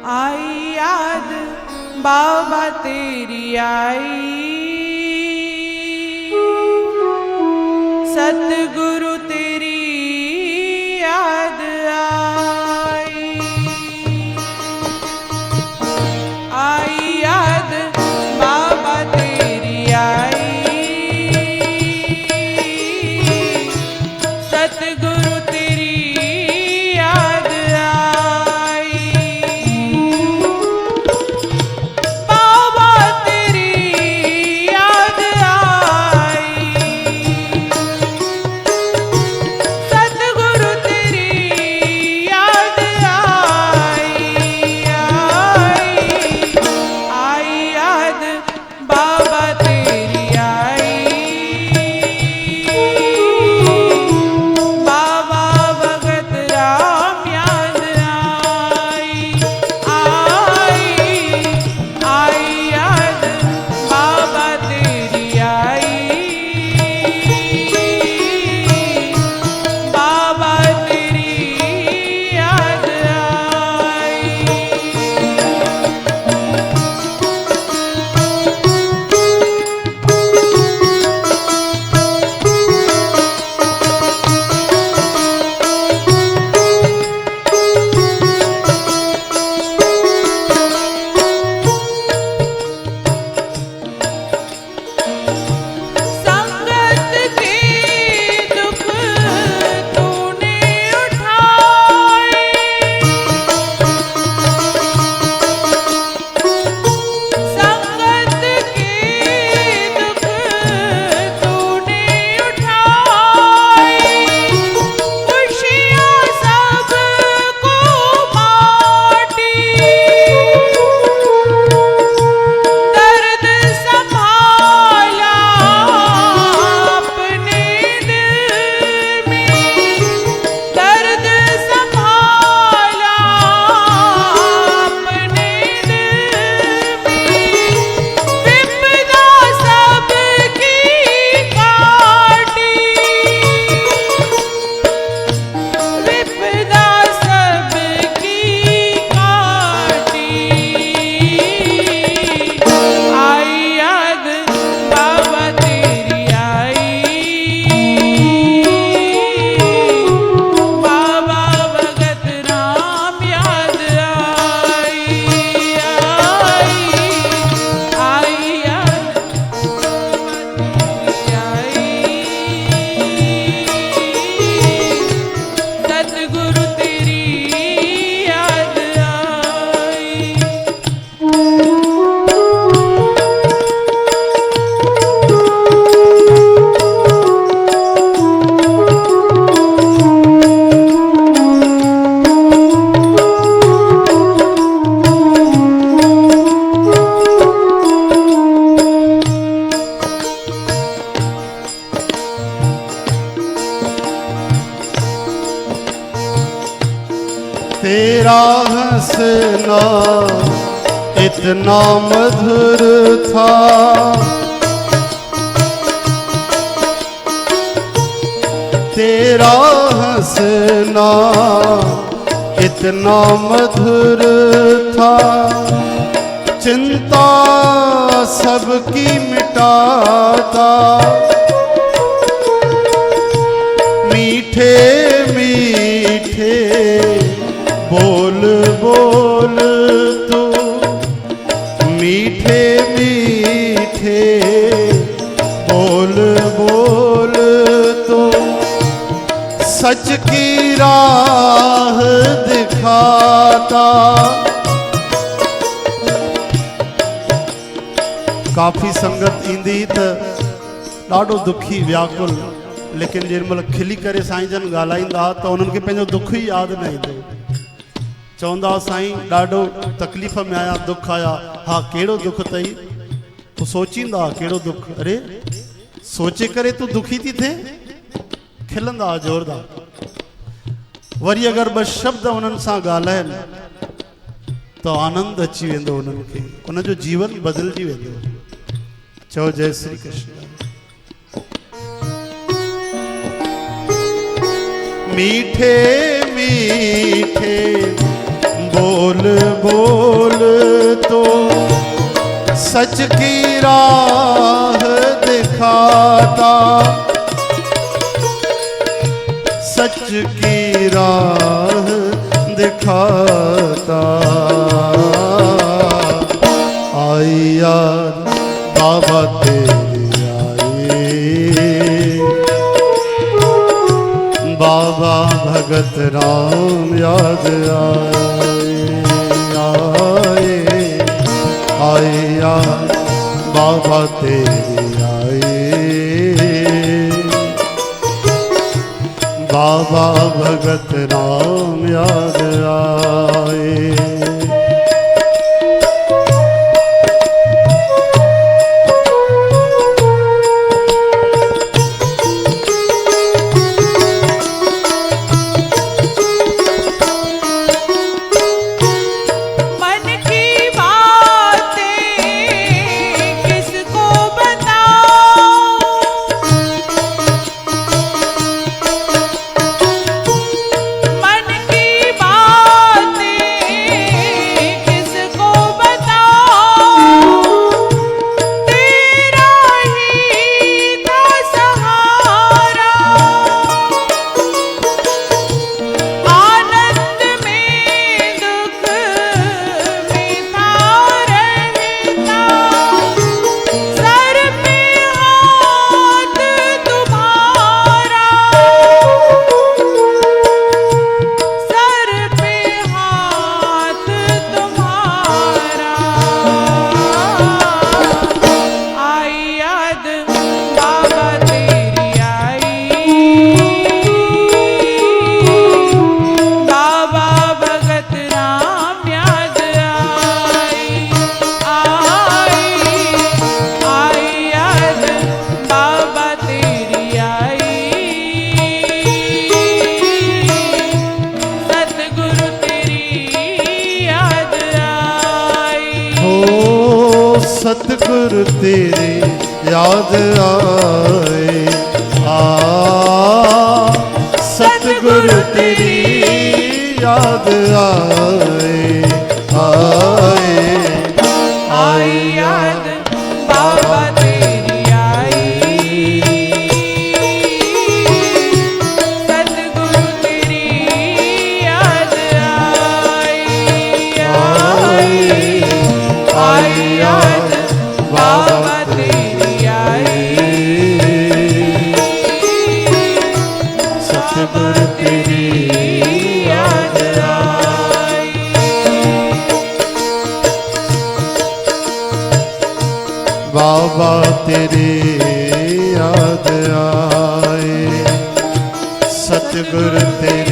आई याद बाबा तेरी आई, सतगुरु तेरी याद आई। आई याद बाबा तेरी आई, सतगुरु तेरी याद आई। बाबा तेरी याद आई, सतगुरु तेरी याद आई। आई याद बाबा तेरी आई, बाबा भगत राम याद आई। आई याद बाबा तेरी आई, बाबा तेरी याद आई। संगत के दुख तूने उठाए, संगत के दुख तूने उठाए। खुशियाँ सबको बाँटी, दर्द संभाला अपने दिल में, दर्द संभाला अपने दिल में। विपदा सबकी काटी, विपदा सबकी काटी। आई याद बाबा तेरी आई, बाबा भगत राम याद आई। आई याद सतगुरु तेरी याद आई। तेरा हंसना इतना मधुर था, तेरा हंसना इतना मधुर था। चिंता सबकी मिटाता, मीठे मीठे बोल बोल तू, मीठे मीठे बोल बोल तू। सच की राह दिखाता, काफ़ी संगत ईंदी त ॾाढो दुखी व्याकुल, लेकिन जेॾीमहिल खिली करे साईं जन ॻाल्हाईंदा त उन्हनि खे पंहिंजो दुख ई यादि न ईंदो। चवंदा साईं ॾाढो तकलीफ़ में आया, दुख आया। हा कहिड़ो दुख अथई? तूं सोचींदा कहिड़ो दुख? अरे सोचे करे तूं दुखी थी थिए? खिलंदा ज़ोरदार। वरी अगरि ॿ शब्द उन्हनि सां ॻाल्हाइनि त आनंद अची वेंदो उन्हनि खे, उनजो जीवन बदिलजी वेंदो। चओ जय श्री कृष्ण। मीठे मीठे बोल बोल तो सच की राह दिखाता, सच की राह दिखाता। आई याद बाबा तेरी आई, बाबा भगत राम याद आए, आए याद बाबा तेरी आई, बाबा भगत राम याद आए। सतगुरु तेरी याद आए, सतगुरु तेरी याद आए, आए आई याद बाबा तेरी आई, सतगुरु तेरी याद आई, आई याद बाबा तेरी आई, सतगुरु तेरी याद आई। बाबा तेरी याद आए, सतगुरु तेरी